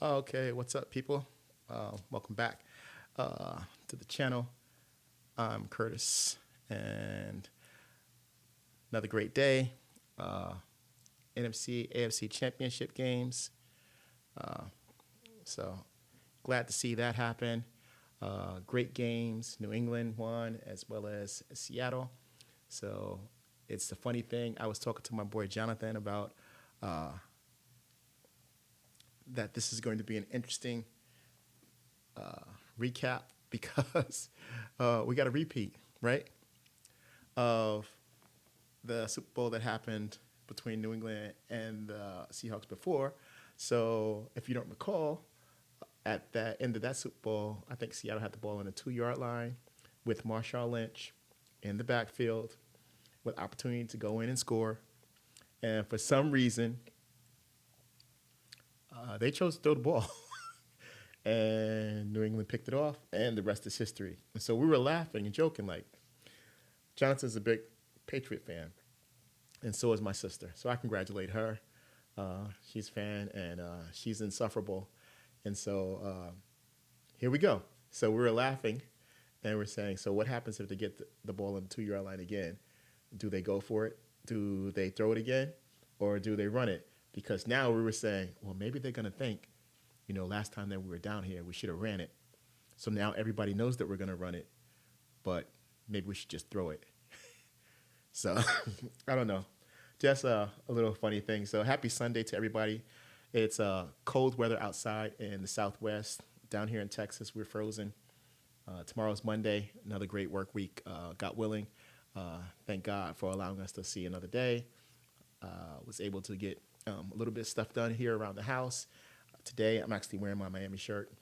Okay, what's up, people? Welcome back to the channel. I'm Curtis, and another great day. Uh, NFC, AFC Championship games. Uh, so glad to see that happen. Great games. New England won as well as Seattle. So it's the funny thing. I was talking to my boy Jonathan about uh, that this is going to be an interesting recap because we got a repeat, right, of the Super Bowl that happened between New England and the Seahawks before. So if you don't recall, at the end of that Super Bowl, I think Seattle had the ball on the 2 yard line with Marshawn Lynch in the backfield with opportunity to go in and score. And for some reason, they chose to throw the ball. And New England picked it off, and the rest is history. And so we were laughing and joking, like, Jonathan's a big Patriot fan, and so is my sister. So I congratulate her. She's a fan, and she's insufferable. And so here we go. So we were laughing, and we're saying, so what happens if they get the ball on the 2 yard line again? Do they go for it? Do they throw it again? Or do they run it? Because now we were saying, well, maybe they're going to think, last time that we were down here, we should have ran it. So now everybody knows that we're going to run it, but maybe we should just throw it. So I don't know. Just a little funny thing. So happy Sunday to everybody. It's cold weather outside in the Southwest. Down here in Texas, we're frozen. Tomorrow's Monday, another great work week, God willing. Thank God for allowing us to see another day. Was able to get a little bit of stuff done here around the house. Today, I'm actually wearing my Miami shirt.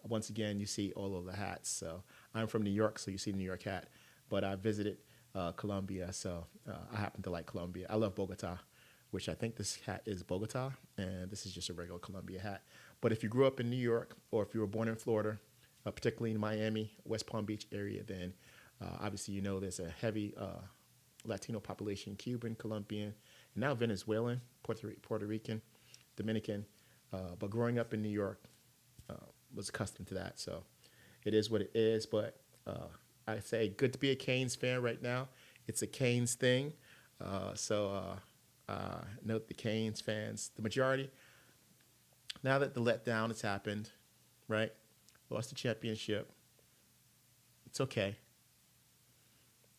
Once again, you see all of the hats. So I'm from New York, so you see the New York hat. But I visited Colombia, so I happen to like Colombia. I love Bogota, which I think this hat is Bogota, and this is just a regular Colombia hat. But if you grew up in New York, or if you were born in Florida, particularly in Miami, West Palm Beach area, then obviously there's a heavy Latino population, Cuban, Colombian, and now Venezuelan, Puerto Rican, Dominican. But growing up in New York, was accustomed to that. So it is what it is. But I say good to be a Canes fan right now. It's a Canes thing. So note the Canes fans, the majority, now that the letdown has happened, right? Lost the championship. It's okay.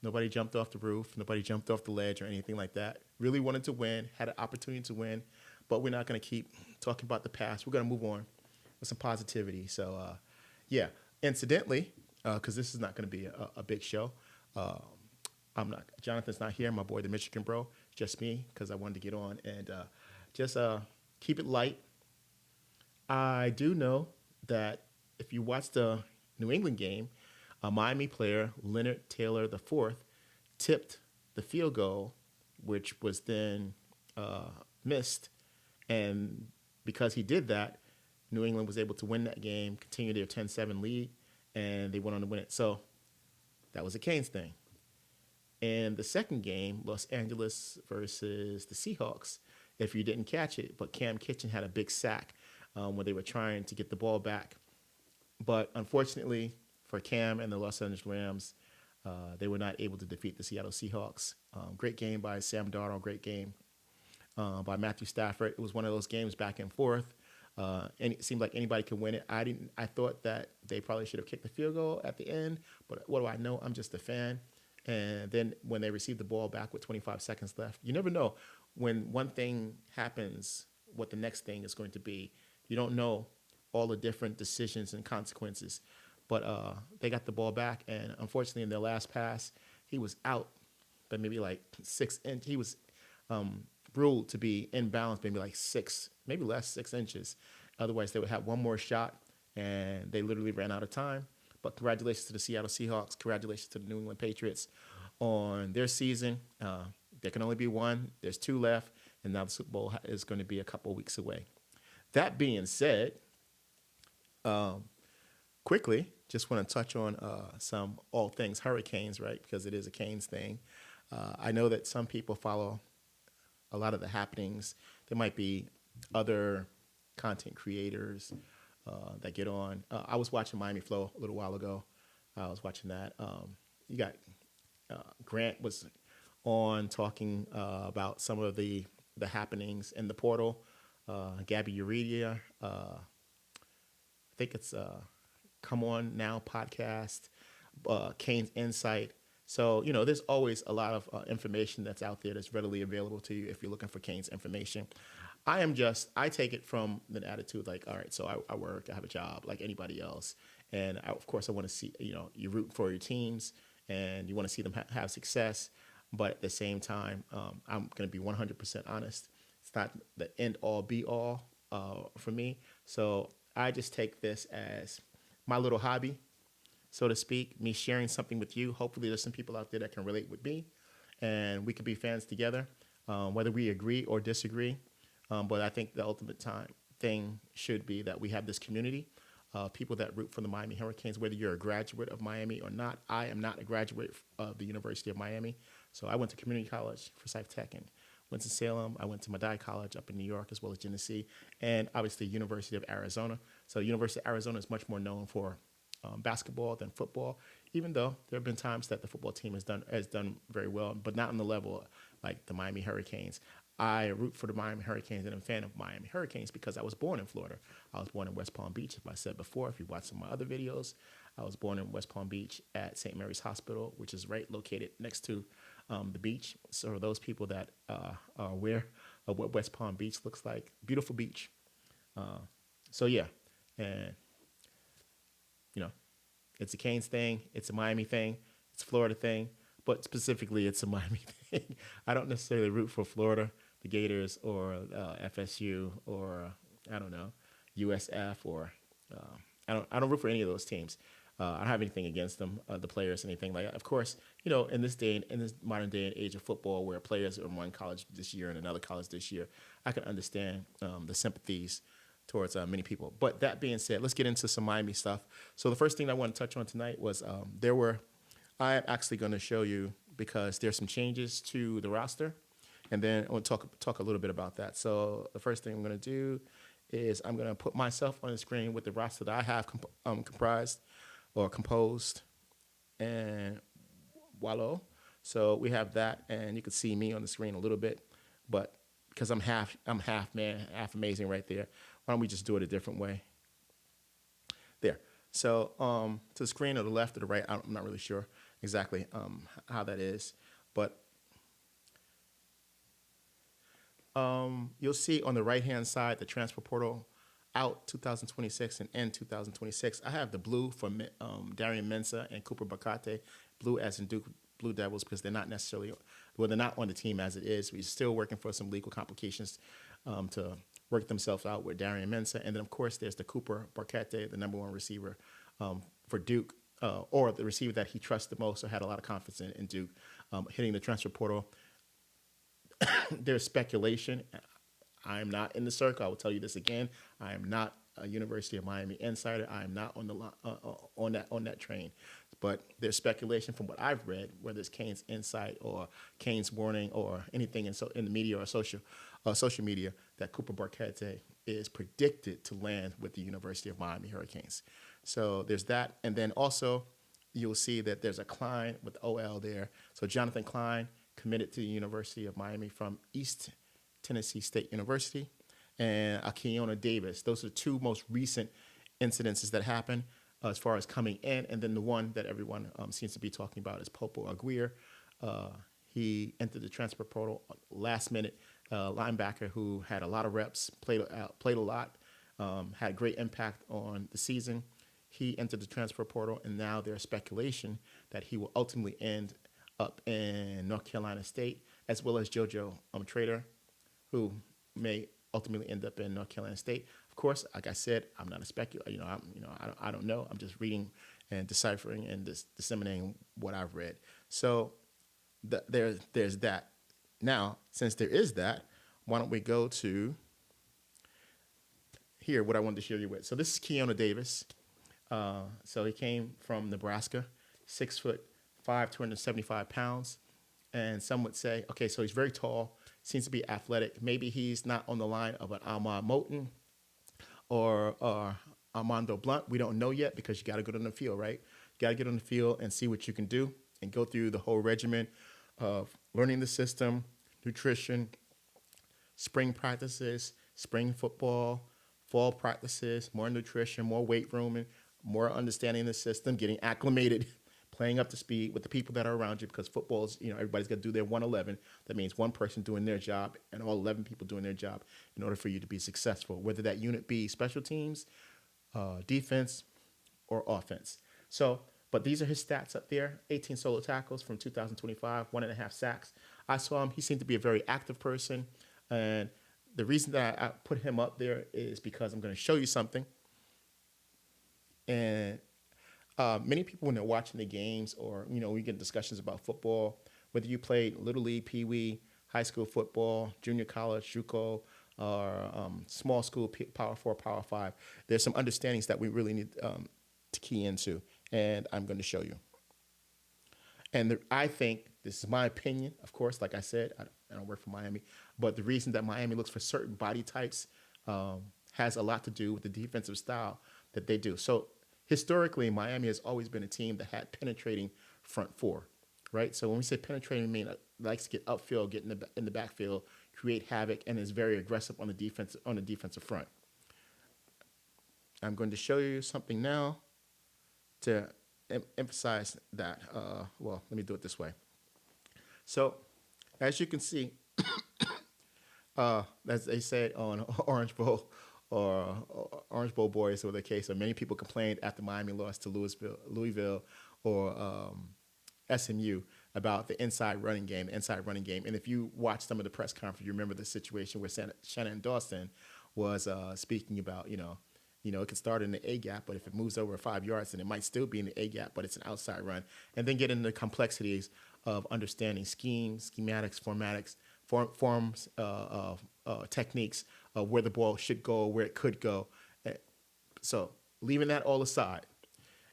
Nobody jumped off the roof. Nobody jumped off the ledge or anything like that. Really wanted to win, had an opportunity to win, but we're not going to keep talking about the past. We're going to move on with some positivity. So, yeah. Incidentally, because this is not going to be a big show, Jonathan's not here. My boy, the Michigan bro, just me, because I wanted to get on and just keep it light. I do know that if you watch the New England game, a Miami player, Leonard Taylor IV, tipped the field goal, which was then missed. And because he did that, New England was able to win that game, continue their 10-7 lead, and they went on to win it. So that was a Canes thing. And the second game, Los Angeles versus the Seahawks, if you didn't catch it, but Cam Kitchen had a big sack where they were trying to get the ball back. But unfortunately for Cam and the Los Angeles Rams, they were not able to defeat the Seattle Seahawks. Great game by Sam Darnold, great game by Matthew Stafford. It was one of those games back and forth. And it seemed like anybody could win it. I thought that they probably should have kicked the field goal at the end, but what do I know? I'm just a fan. And then when they received the ball back with 25 seconds left, you never know when one thing happens, what the next thing is going to be. You don't know all the different decisions and consequences. But they got the ball back, and unfortunately, in their last pass, he was out, but maybe like 6 inches. He was ruled to be in bounds, maybe like 6, maybe less, 6 inches. Otherwise, they would have one more shot, and they literally ran out of time. But congratulations to the Seattle Seahawks. Congratulations to the New England Patriots on their season. There can only be one. There's 2 left, and now the Super Bowl is going to be a couple of weeks away. That being said, quickly, just want to touch on some all things hurricanes, right? Because it is a Canes thing. I know that some people follow a lot of the happenings. There might be other content creators that get on. I was watching Miami Flow a little while ago. I was watching that. You got Grant was on talking about some of the happenings in the portal. Gabby Uridia, I think it's Come On Now podcast, Kane's Insight. So, there's always a lot of information that's out there that's readily available to you if you're looking for Kane's information. I take it from the attitude like, all right, so I work, I have a job like anybody else. And of course, I want to see, you root for your teams and you want to see them have success. But at the same time, I'm going to be 100% honest. It's not the end all be all for me. So I just take this as my little hobby, so to speak, me sharing something with you. Hopefully there's some people out there that can relate with me and we could be fans together, whether we agree or disagree. But I think the ultimate thing should be that we have this community of people that root for the Miami Hurricanes, whether you're a graduate of Miami or not. I am not a graduate of the University of Miami. So I went to community college, Forsyth Tech, and went to Salem. I went to Medaille College up in New York as well as Genesee, and obviously University of Arizona. So University of Arizona is much more known for basketball than football, even though there have been times that the football team has done very well, but not on the level like the Miami Hurricanes. I root for the Miami Hurricanes and I'm a fan of Miami Hurricanes because I was born in Florida. I was born in West Palm Beach, as I said before. If you watch some of my other videos, I was born in West Palm Beach at St. Mary's Hospital, which is right located next to the beach. So those people that are aware of what West Palm Beach looks like, beautiful beach. So yeah, and it's a Canes thing, it's a Miami thing, it's a Florida thing, but specifically it's a Miami thing. I don't necessarily root for Florida, the Gators, or FSU, or I don't know, USF, or I don't root for any of those teams. I don't have anything against them, the players, anything like that. Of course, in this modern day and age of football, where players are in one college this year and another college this year, I can understand the sympathies towards many people. But that being said, let's get into some Miami stuff. So the first thing I want to touch on tonight was I'm actually going to show you because there's some changes to the roster, and then I want to talk a little bit about that. So the first thing I'm going to do is I'm going to put myself on the screen with the roster that I have comprised or composed, and voila. So we have that, and you can see me on the screen a little bit, but because I'm half man, half amazing right there, why don't we just do it a different way? There. So to the screen or the left or the right, I'm not really sure exactly how that is, but you'll see on the right-hand side the transfer portal out 2026 and end 2026. I have the blue for Darian Mensah and Cooper Bacate, blue as in Duke Blue Devils, because they're not on the team as it is. We're still working for some legal complications to work themselves out with Darian Mensah. And then, of course, there's the Cooper Bacate, the number one receiver for Duke, or the receiver that he trusts the most or had a lot of confidence in Duke, hitting the transfer portal. There's speculation. I am not in the circle. I will tell you this again. I am not a University of Miami insider. I am not on the on that train. But there's speculation from what I've read, whether it's Kane's Insight or Kane's Warning or anything in the media or social media, that Cooper Barquette is predicted to land with the University of Miami Hurricanes. So there's that. And then also you'll see that there's a Klein with OL there. So Jonathan Klein committed to the University of Miami from East Tennessee State University, and Keona Davis. Those are the two most recent incidences that happened as far as coming in. And then the one that everyone seems to be talking about is Popo Aguirre. He entered the transfer portal last minute, linebacker who had a lot of reps, played a lot, had great impact on the season. He entered the transfer portal, and now there's speculation that he will ultimately end up in North Carolina State, as well as JoJo Trader, who may ultimately end up in North Carolina State. Of course, like I said, I'm not a speculator. I don't know. I'm just reading and deciphering and disseminating what I've read. So there's that. Now, since there is that, why don't we go to here? What I wanted to share you with. So this is Keona Davis. So he came from Nebraska, 6'5", 275 pounds, and some would say, okay, so he's very tall. Seems to be athletic. Maybe he's not on the line of an Ahmad Moten or Armando Blunt. We don't know yet because you got to go on the field, right? You got to get on the field and see what you can do and go through the whole regimen of learning the system, nutrition, spring practices, spring football, fall practices, more nutrition, more weight room, and more understanding the system, getting acclimated, playing up to speed with the people that are around you because football is, everybody's got to do their 111. That means one person doing their job and all 11 people doing their job in order for you to be successful, whether that unit be special teams, defense, or offense. So, but these are his stats up there: 18 solo tackles from 2025, 1.5 sacks. I saw him. He seemed to be a very active person. And the reason that I put him up there is because I'm going to show you something. And many people, when they're watching the games or, we get discussions about football, whether you played Little League, Pee Wee, high school football, junior college, JUCO, or small school, Power 4, Power 5, there's some understandings that we really need to key into. And I'm going to show you. And I think, this is my opinion, of course, like I said, I don't work for Miami, but the reason that Miami looks for certain body types has a lot to do with the defensive style that they do. So historically, Miami has always been a team that had penetrating front four, right? So when we say penetrating, I mean likes to get upfield, get in the backfield, create havoc, and is very aggressive on the defensive front. I'm going to show you something now to emphasize that. Well, let me do it this way. So, as you can see, as they said on Orange Bowl or Orange Bowl Boys, or the case, or many people complained after Miami lost to Louisville, or SMU about the inside running game. And if you watch some of the press conference, you remember the situation where Shannon Dawson was speaking about, it could start in the A gap, but if it moves over 5 yards, then it might still be in the A gap, but it's an outside run. And then get into the complexities of understanding schemes, schematics, forms, techniques, where the ball should go, where it could go. So leaving that all aside,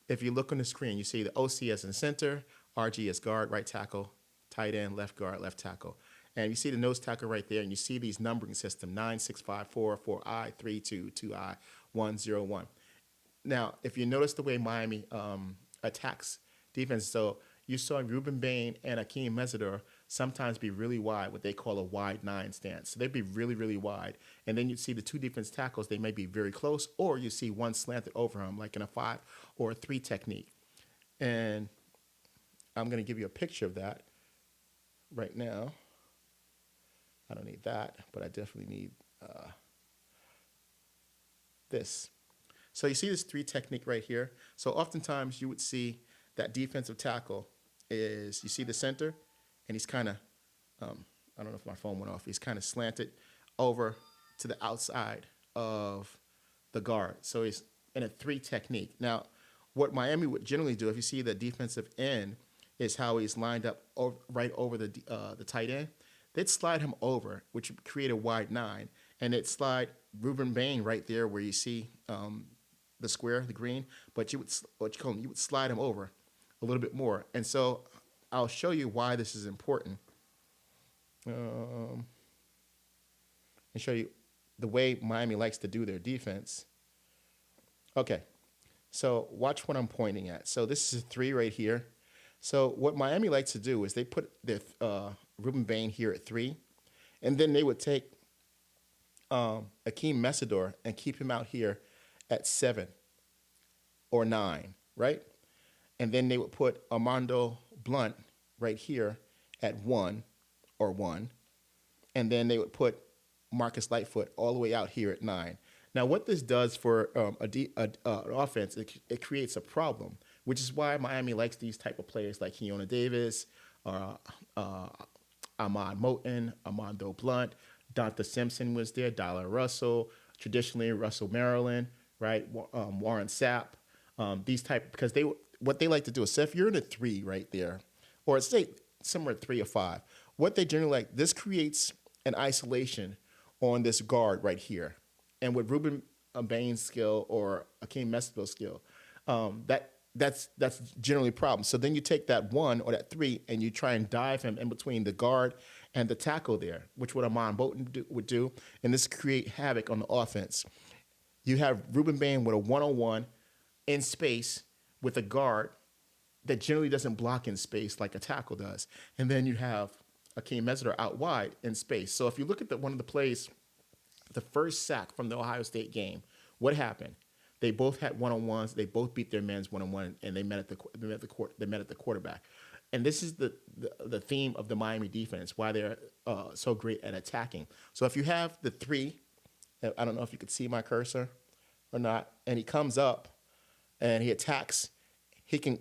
if you look on the screen, you see the OC as in center, RG as guard, right tackle, tight end, left guard, left tackle. And you see the nose tackle right there, and you see these numbering system, 9, 6, 5, 4, 4I, 3, 2, 2I, 1, 0, 1. Now, if you notice the way Miami attacks defense, so you saw Ruben Bain and Akeem Mesidor sometimes be really wide, what they call a wide 9 stance. So they'd be really, really wide. And then you'd see the two defense tackles, they may be very close, or you see one slanted over them, like in a 5 or a 3 technique. And I'm going to give you a picture of that right now. I don't need that, but I definitely need this. So you see this 3 technique right here. So oftentimes you would see that defensive tackle is, you see the center, and he's kind of, I don't know if my phone went off, he's kind of slanted over to the outside of the guard. So he's in a 3 technique. Now, what Miami would generally do, if you see the defensive end, is how he's lined up right over the tight end. They'd slide him over, which would create a wide 9, and they'd slide Ruben Bain right there where you see the square, the green, but you would slide him over a little bit more. And so I'll show you why this is important, and show you the way Miami likes to do their defense. Okay, so watch what I'm pointing at. So this is a 3 right here. So what Miami likes to do is they put their Ruben Bain here at 3, and then they would take Akeem Mesidor and keep him out here at 7 or 9, right? And then they would put Armando Blunt right here at 1 or 1, and then they would put Marcus Lightfoot all the way out here at 9. Now, what this does for an offense, it creates a problem, which is why Miami likes these type of players like Keona Davis, Ahmad Moten, Armando Blunt, Donta Simpson was there, Dollar Russell, traditionally Russell Maryland, right? Warren Sapp, these type, because what they like to do is, so if you're in a 3 right there, or say somewhere 3 or 5, what they generally like, this creates an isolation on this guard right here. And with Ruben Bain's skill or Akeem Mesidor's skill, that's generally a problem. So then you take that 1 or that 3 and you try and dive him in between the guard and the tackle there, which what Amon Bolton would do, and this create havoc on the offense. You have Ruben Bain with a one-on-one in space with a guard that generally doesn't block in space like a tackle does. And then you have Akeem Mesler out wide in space. So if you look at one of the plays, the first sack from the Ohio State game, what happened? They both had one-on-ones. They both beat their men's one-on-one, and they met at the quarterback. And this is the theme of the Miami defense, why they're so great at attacking. So if you have the three, I don't know if you could see my cursor or not, and he comes up and he attacks, he can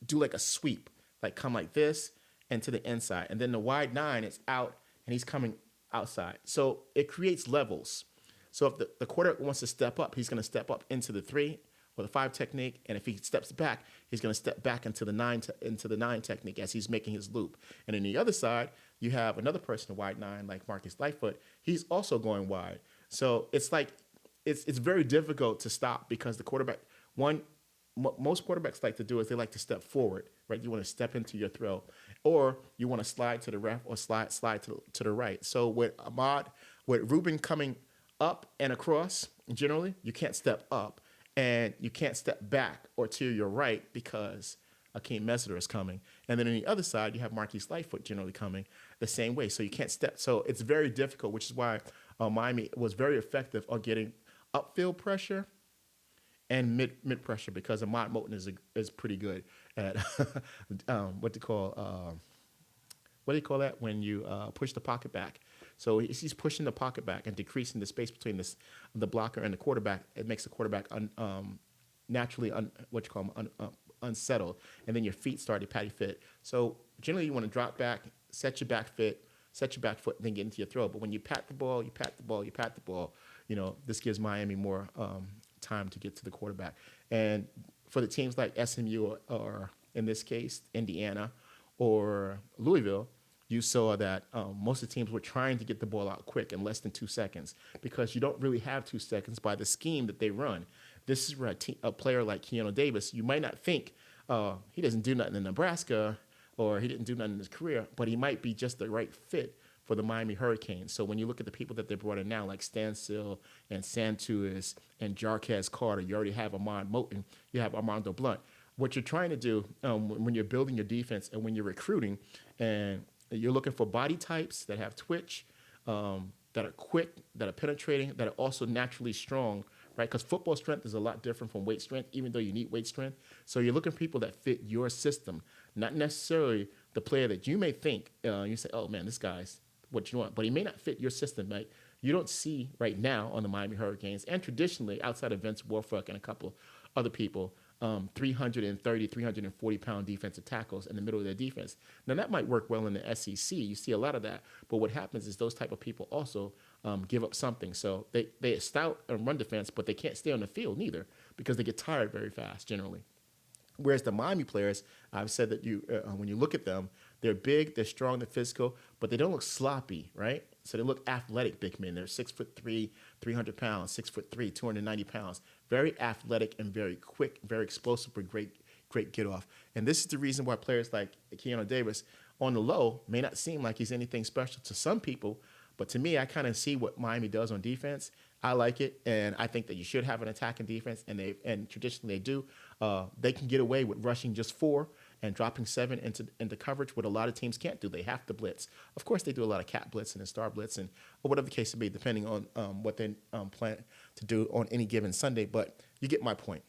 do like a sweep, like come like this and to the inside. And then the wide nine is out and he's coming outside. So it creates levels. So if the quarterback wants to step up, he's going to step up into the 3 or the 5 technique, and if he steps back, he's going to step back into the 9 technique as he's making his loop. And on the other side, you have another person, wide 9, like Marcus Lightfoot. He's also going wide. So it's like it's very difficult to stop because the quarterback most quarterbacks like to do is they like to step forward, right? You want to step into your throw, or you want to slide to the left or slide to the right. So with Ruben coming up and across, generally, you can't step up and you can't step back or to your right because Akeem Mesler is coming. And then on the other side, you have Marquise Lightfoot generally coming the same way. So you can't step. So it's very difficult, which is why Miami was very effective on getting upfield pressure and mid pressure because Ahmad Moten is pretty good at what do you call that when you push the pocket back. So he's pushing the pocket back and decreasing the space between the blocker and the quarterback. It makes the quarterback naturally unsettled, and then your feet start to patty fit. So generally, you want to drop back, set your back foot, then get into your throw. But when you pat the ball, this gives Miami more time to get to the quarterback. And for the teams like SMU or in this case Indiana or Louisville, you saw that most of the teams were trying to get the ball out quick in less than 2 seconds because you don't really have 2 seconds by the scheme that they run. This is where a player like Keanu Davis, you might not think he doesn't do nothing in Nebraska or he didn't do nothing in his career, but he might be just the right fit for the Miami Hurricanes. So when you look at the people that they brought in now, like Stansel and Santuis and Jarquez Carter, you already have Ahmad Moten, you have Armando Blunt. What you're trying to do when you're building your defense and when you're recruiting, and you're looking for body types that have twitch, that are quick, that are penetrating, that are also naturally strong, right? Because football strength is a lot different from weight strength, even though you need weight strength. So you're looking for people that fit your system, not necessarily the player that you may think, you say, oh man, this guy's what you want, but he may not fit your system, right? You don't see right now on the Miami Hurricanes, and traditionally outside of Vince Wilfork and a couple other people, 330, 340-pound defensive tackles in the middle of their defense. Now, that might work well in the SEC. You see a lot of that. But what happens is those type of people also give up something. So they stout and run defense, but they can't stay on the field neither because they get tired very fast generally. Whereas the Miami players, I've said that when you look at them, they're big, they're strong, they're physical, but they don't look sloppy, right? So they look athletic big men. They're 6'3", 300 pounds, 6'3", 290 pounds. Very athletic and very quick, very explosive, but great get off. And this is the reason why players like Keanu Davis on the low may not seem like he's anything special to some people, but to me, I kind of see what Miami does on defense. I like it, and I think that you should have an attacking defense, and traditionally they do. They can get away with rushing just 4 and dropping 7 into coverage, what a lot of teams can't do. They have to blitz. Of course, they do a lot of cat blitz and star blitz, or whatever the case may be, depending on what they plan to do on any given Sunday. But you get my point.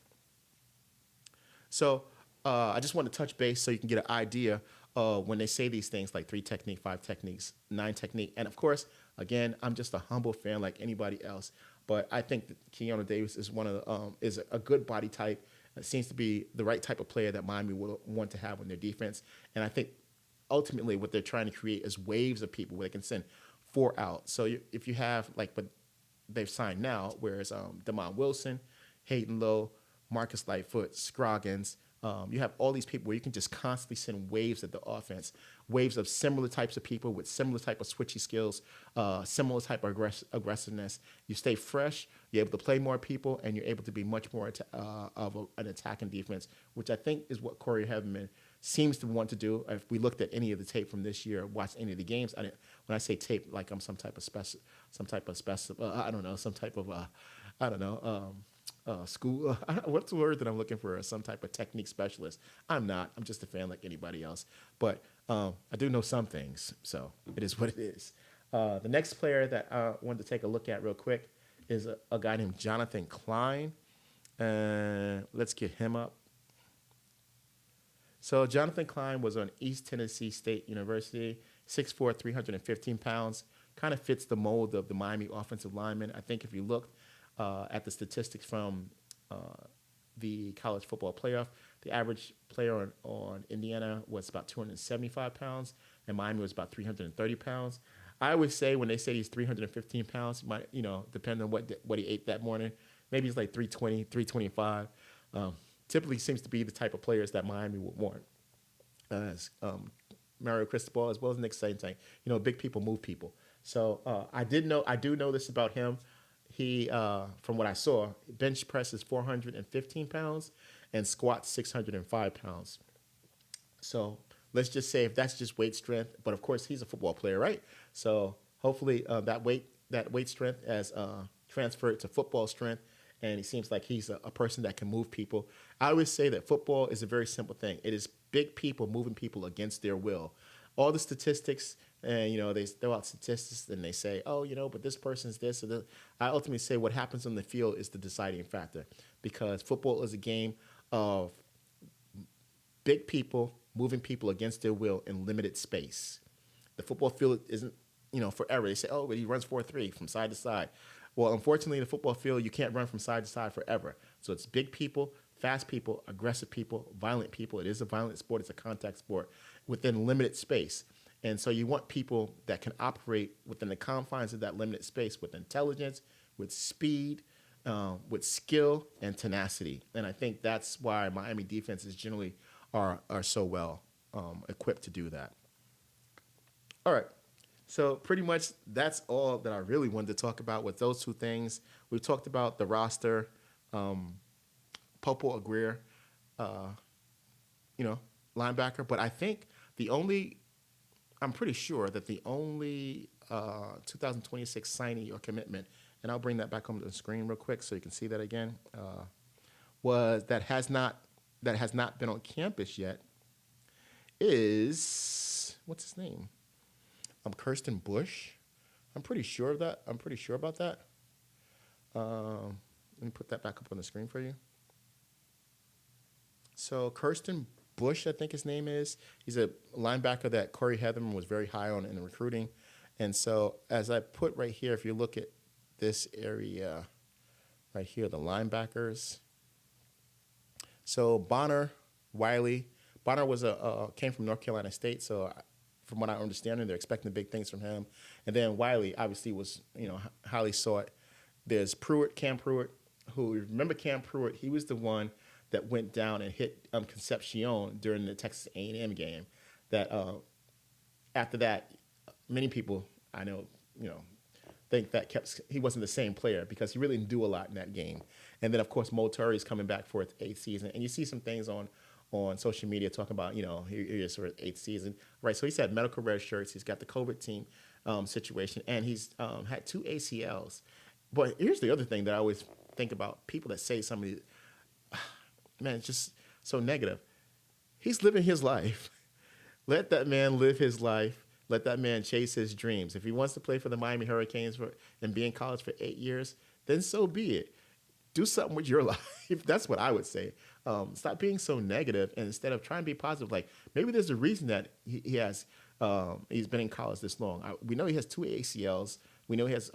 So I just want to touch base so you can get an idea when they say these things like 3 technique, 5 techniques, 9 technique. And of course, again, I'm just a humble fan like anybody else. But I think that Keanu Davis is is a good body type. It seems to be the right type of player that Miami will want to have on their defense. And I think ultimately what they're trying to create is waves of people where they can send 4 out. So if you have what they've signed now, whereas Damon Wilson, Hayden Lowe, Marcus Lightfoot, Scroggins, you have all these people where you can just constantly send waves at the offense, waves of similar types of people with similar type of switchy skills, similar type of aggressiveness. You stay fresh, you're able to play more people, and you're able to be much more of an attacking defense, which I think is what Corey Heavenman seems to want to do. If we looked at any of the tape from this year, watched any of the games, when I say tape, like I'm some type of I don't know, school. What's the word that I'm looking for? Some type of technique specialist. I'm not. I'm just a fan like anybody else. But I do know some things, so it is what it is. The next player that I wanted to take a look at real quick is a guy named Jonathan Klein. Let's get him up. So Jonathan Klein was on East Tennessee State University, 6'4", 315 pounds. Kind of fits the mold of the Miami offensive lineman. I think if you look at the statistics from the college football playoff, the average player on Indiana was about 275 pounds, and Miami was about 330 pounds. I always say when they say he's 315 pounds, he might, depend on what he ate that morning. Maybe he's like 320, 325. Typically seems to be the type of players that Miami would want. As Mario Cristobal, as well as Nick Saintain, big people move people. So I do know this about him. He, from what I saw, bench presses 415 pounds and squats 605 pounds. So let's just say if that's just weight strength, but of course he's a football player, right? So hopefully that weight strength has transferred to football strength, and he seems like he's a person that can move people. I always say that football is a very simple thing. It is big people moving people against their will. All the statistics, and they throw out statistics and they say, oh, but this person's this or that. I ultimately say what happens on the field is the deciding factor, because football is a game of big people moving people against their will in limited space. The football field isn't, forever. They say, oh, but he runs 4-3 from side to side. Well, unfortunately, in the football field, you can't run from side to side forever. So it's big people, fast people, aggressive people, violent people. It is a violent sport. It's a contact sport within limited space. And so you want people that can operate within the confines of that limited space with intelligence, with speed, with skill, and tenacity. And I think that's why Miami defenses generally are so well equipped to do that. All right. So pretty much that's all that I really wanted to talk about with those two things. We've talked about the roster, Popo Aguirre, linebacker. But I think I'm pretty sure that the only 2026 signee or commitment, and I'll bring that back on the screen real quick so you can see that again, that has not been on campus yet is, what's his name? Kirsten Bush. I'm pretty sure of that. I'm pretty sure about that. Let me put that back up on the screen for you. So Kirsten Bush, I think his name is. He's a linebacker that Corey Heatherman was very high on in the recruiting. And so as I put right here, if you look at this area right here, the linebackers. So Bonner, Wiley. Bonner was came from North Carolina State, so from what I understand, they're expecting big things from him. And then Wiley obviously was, highly sought. There's Pruitt, Cam Pruitt, who, remember Cam Pruitt? He was the one that went down and hit Concepcion during the Texas A&M game. That after that, many people I know, think that he wasn't the same player because he really didn't do a lot in that game. And then of course Mo Turley's coming back for its 8th season, and you see some things on social media talking about, here is for his 8th season. Right, so he's had medical red shirts. He's got the COVID team situation, and he's had 2 ACLs. But here's the other thing that I always think about, people that say somebody, man, it's just so negative. He's living his life. Let that man live his life. Let that man chase his dreams. If he wants to play for the Miami Hurricanes and be in college for 8 years, then so be it. Do something with your life. That's what I would say. Stop being so negative, and instead of trying to be positive, like maybe there's a reason that he's been in college this long. We know he has 2 ACLs. We know he has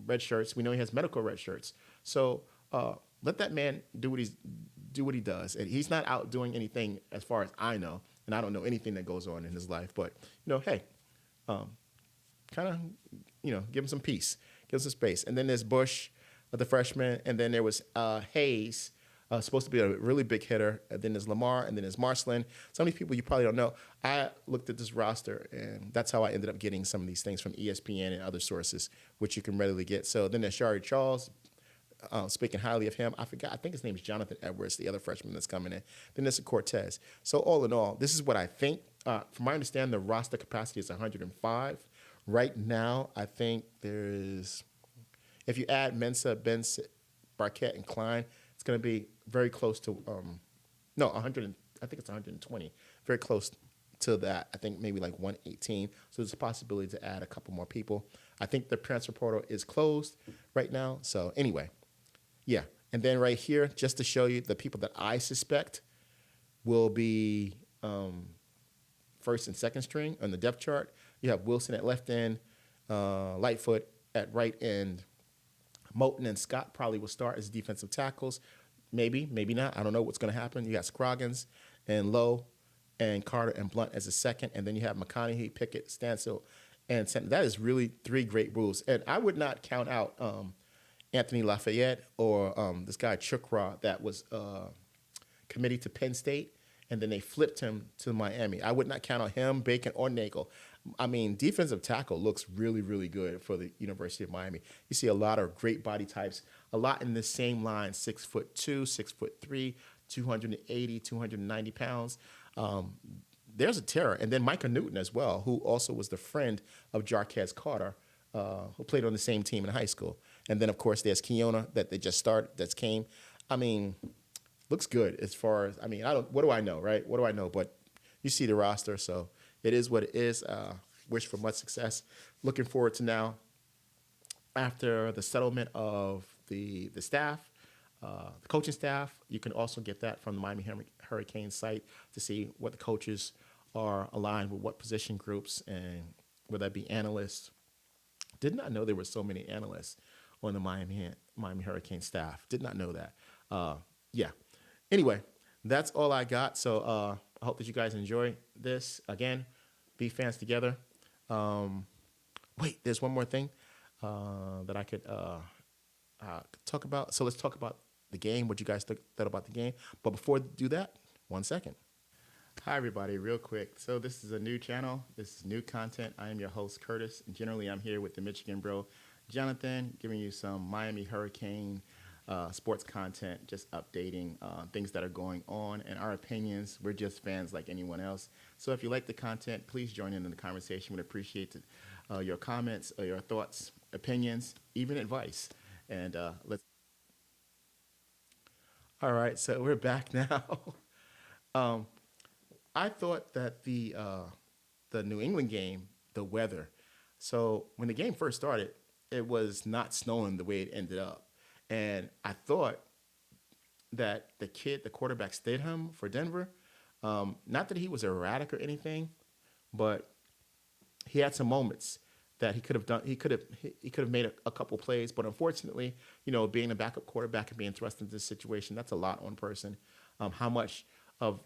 red shirts. We know he has medical red shirts. So let that man do what he does, and he's not out doing anything as far as I know, and I don't know anything that goes on in his life. But hey, kind of give him some peace, give him some space. And then there's Bush, the freshman, and then there was Hayes, supposed to be a really big hitter. And then there's Lamar, and then there's Marcelin. Some of these people you probably don't know. I looked at this roster, and that's how I ended up getting some of these things from ESPN and other sources, which you can readily get. So then there's Shari Charles, speaking highly of him. I think his name is Jonathan Edwards, the other freshman that's coming in. Then there's Cortez. So all in all, this is what I think. From my understanding, the roster capacity is 105. Right now, I think there's, if you add Mensa, Barquette and Klein. It's going to be very close to no 100. I think it's 120. Very close to that. I think maybe like 118. So there's a possibility to add a couple more people. I think the transfer portal is closed right now. So anyway, yeah. And then right here, just to show you the people that I suspect will be first and second string on the depth chart. You have Wilson at left end, Lightfoot at right end. Moten and Scott probably will start as defensive tackles. Maybe, maybe not. I don't know what's going to happen. You got Scroggins and Lowe and Carter and Blunt as a second. And then you have McConaughey, Pickett, Stansel, and center. That is really three great rules. And I would not count out Anthony Lafayette or this guy Chukra that was committed to Penn State, and then they flipped him to Miami. I would not count on him, Bacon, or Nagel. I mean, defensive tackle looks really, really good for the University of Miami. You see a lot of great body types, a lot in the same line, 6'2", 6'3", 280, 290 pounds. There's a terror. And then Micah Newton as well, who also was the friend of Jarquez Carter, who played on the same team in high school. And then, of course, there's Keona that they just started, that's came. I mean, looks good as far as, I mean, what do I know, right? What do I know? But you see the roster, so it is what it is. Wish for much success. Looking forward to now, after the settlement of the staff, the coaching staff, you can also get that from the Miami Hurricanes site to see what the coaches are aligned with, what position groups, and whether that be analysts. Did not know there were so many analysts on the Miami Hurricane staff. Did not know that. Yeah. Anyway, that's all I got. So I hope that you guys enjoy this. Again, be fans together. Wait, there's one more thing that I could talk about. So let's talk about the game, what you guys thought about the game. But before we do that, 1 second. Hi, everybody, real quick. So this is a new channel. This is new content. I am your host, Curtis. And generally, I'm here with the Michigan bro, Jonathan, giving you some Miami Hurricane sports content, just updating things that are going on and our opinions. We're just fans like anyone else. So if you like the content, please join in the conversation. We'd appreciate your comments, your thoughts, opinions, even advice. And let's. All right, so we're back now. I thought that the New England game, the weather. So when the game first started, it was not snowing the way it ended up. And I thought that the quarterback Stidham for Denver, not that he was erratic or anything, but he had some moments that he could have done. He could have made a couple plays, but unfortunately, being a backup quarterback and being thrust into this situation, that's a lot on person. How much of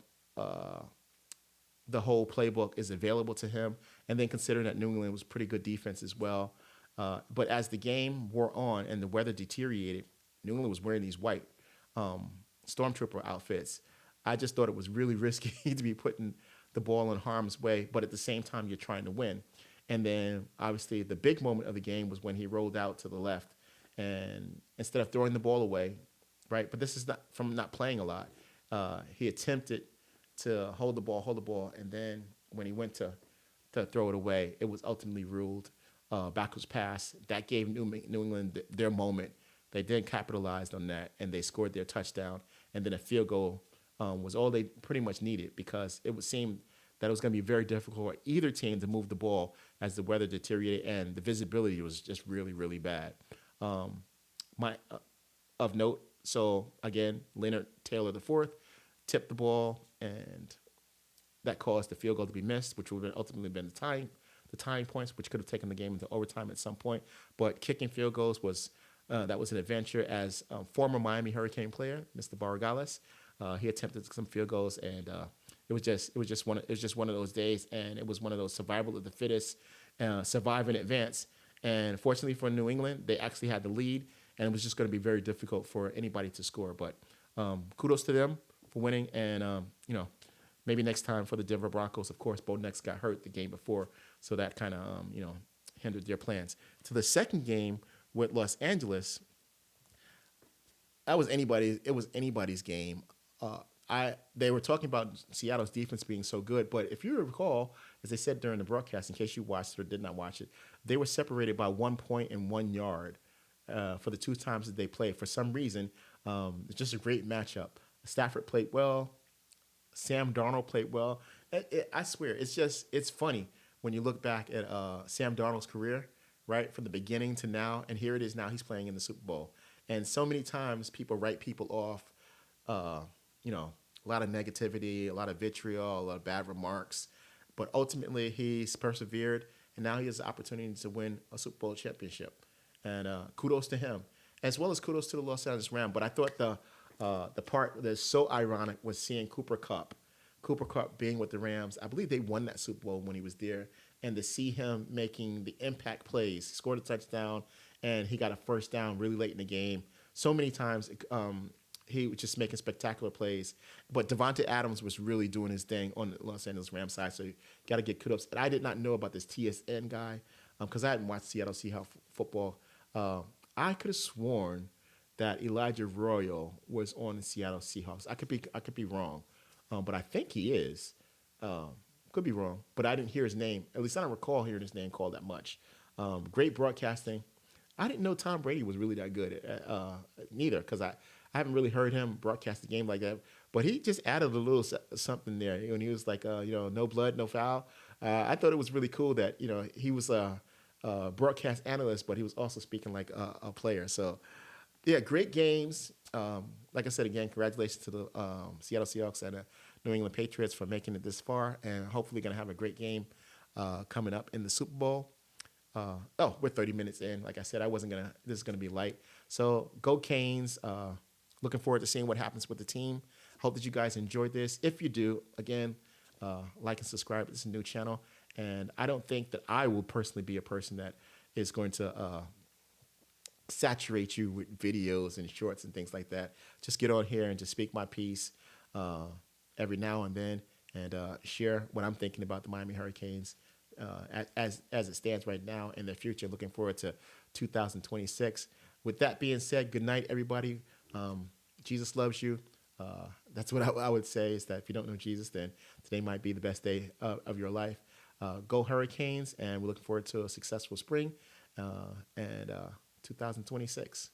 the whole playbook is available to him, and then considering that New England was pretty good defense as well. But as the game wore on and the weather deteriorated, New England was wearing these white stormtrooper outfits. I just thought it was really risky to be putting the ball in harm's way, but at the same time, you're trying to win. And then, obviously, the big moment of the game was when he rolled out to the left, and instead of throwing the ball away, right? But this is not from not playing a lot. He attempted to hold the ball, and then when he went to throw it away, it was ultimately ruled backwards pass. That gave New England their moment. They didn't capitalize on that, and they scored their touchdown. And then a field goal was all they pretty much needed, because it would seem that it was going to be very difficult for either team to move the ball as the weather deteriorated, and the visibility was just really, really bad. Of note, so again, Leonard Taylor IV tipped the ball, and that caused the field goal to be missed, which would have ultimately been the tying points, which could have taken the game into overtime at some point. But kicking field goals was that was an adventure. As former Miami Hurricane player, Mr. Barragales, he attempted some field goals, and it was just one of those days, and it was one of those survival of the fittest, survive in advance. And fortunately for New England, they actually had the lead, and it was just going to be very difficult for anybody to score. But kudos to them for winning, and maybe next time for the Denver Broncos. Of course, Bo Nix got hurt the game before, so that kind of hindered their plans. To the second game with Los Angeles, it was anybody's game. They were talking about Seattle's defense being so good, but if you recall, as they said during the broadcast, in case you watched it or did not watch it, they were separated by 1 point and 1 yard for the two times that they played. For some reason, it's just a great matchup. Stafford played well. Sam Darnold played well. I swear, it's funny when you look back at Sam Darnold's career, right, from the beginning to now, and here it is now. He's playing in the Super Bowl, and so many times people write people off, uh, a lot of negativity, a lot of vitriol, a lot of bad remarks, but ultimately he's persevered, and now he has the opportunity to win a Super Bowl championship, and kudos to him, as well as kudos to the Los Angeles Rams. But I thought the part that's so ironic was seeing Cooper Cup being with the Rams. I believe they won that Super Bowl when he was there, and to see him making the impact plays, he scored a touchdown, and he got a first down really late in the game. So many times, he was just making spectacular plays. But Devontae Adams was really doing his thing on the Los Angeles Rams side, so you got to get kudos. And I did not know about this TSN guy because I hadn't watched Seattle Seahawks football. I could have sworn that Elijah Royal was on the Seattle Seahawks. I could be wrong, but I think he is. Could be wrong, but I didn't hear his name. At least I don't recall hearing his name called that much. Great broadcasting. I didn't know Tom Brady was really that good. Neither, because I haven't really heard him broadcast the game like that. But he just added a little something there. When he was like, no blood, no foul. I thought it was really cool that he was a broadcast analyst, but he was also speaking like a player. So yeah, great games. Like I said again, congratulations to the Seattle Seahawks and New England Patriots for making it this far, and hopefully going to have a great game coming up in the Super Bowl. We're 30 minutes in. Like I said, this is gonna be light. So go Canes. Looking forward to seeing what happens with the team. Hope that you guys enjoyed this. If you do, again, like and subscribe. It's a new channel, and I don't think that I will personally be a person that is going to saturate you with videos and shorts and things like that. Just get on here and just speak my piece every now and then, and share what I'm thinking about the Miami Hurricanes as it stands right now in the future. Looking forward to 2026. With that being said, good night, everybody. Jesus loves you. That's what I would say, is that if you don't know Jesus, then today might be the best day of your life. Go Hurricanes, and we're looking forward to a successful spring and 2026.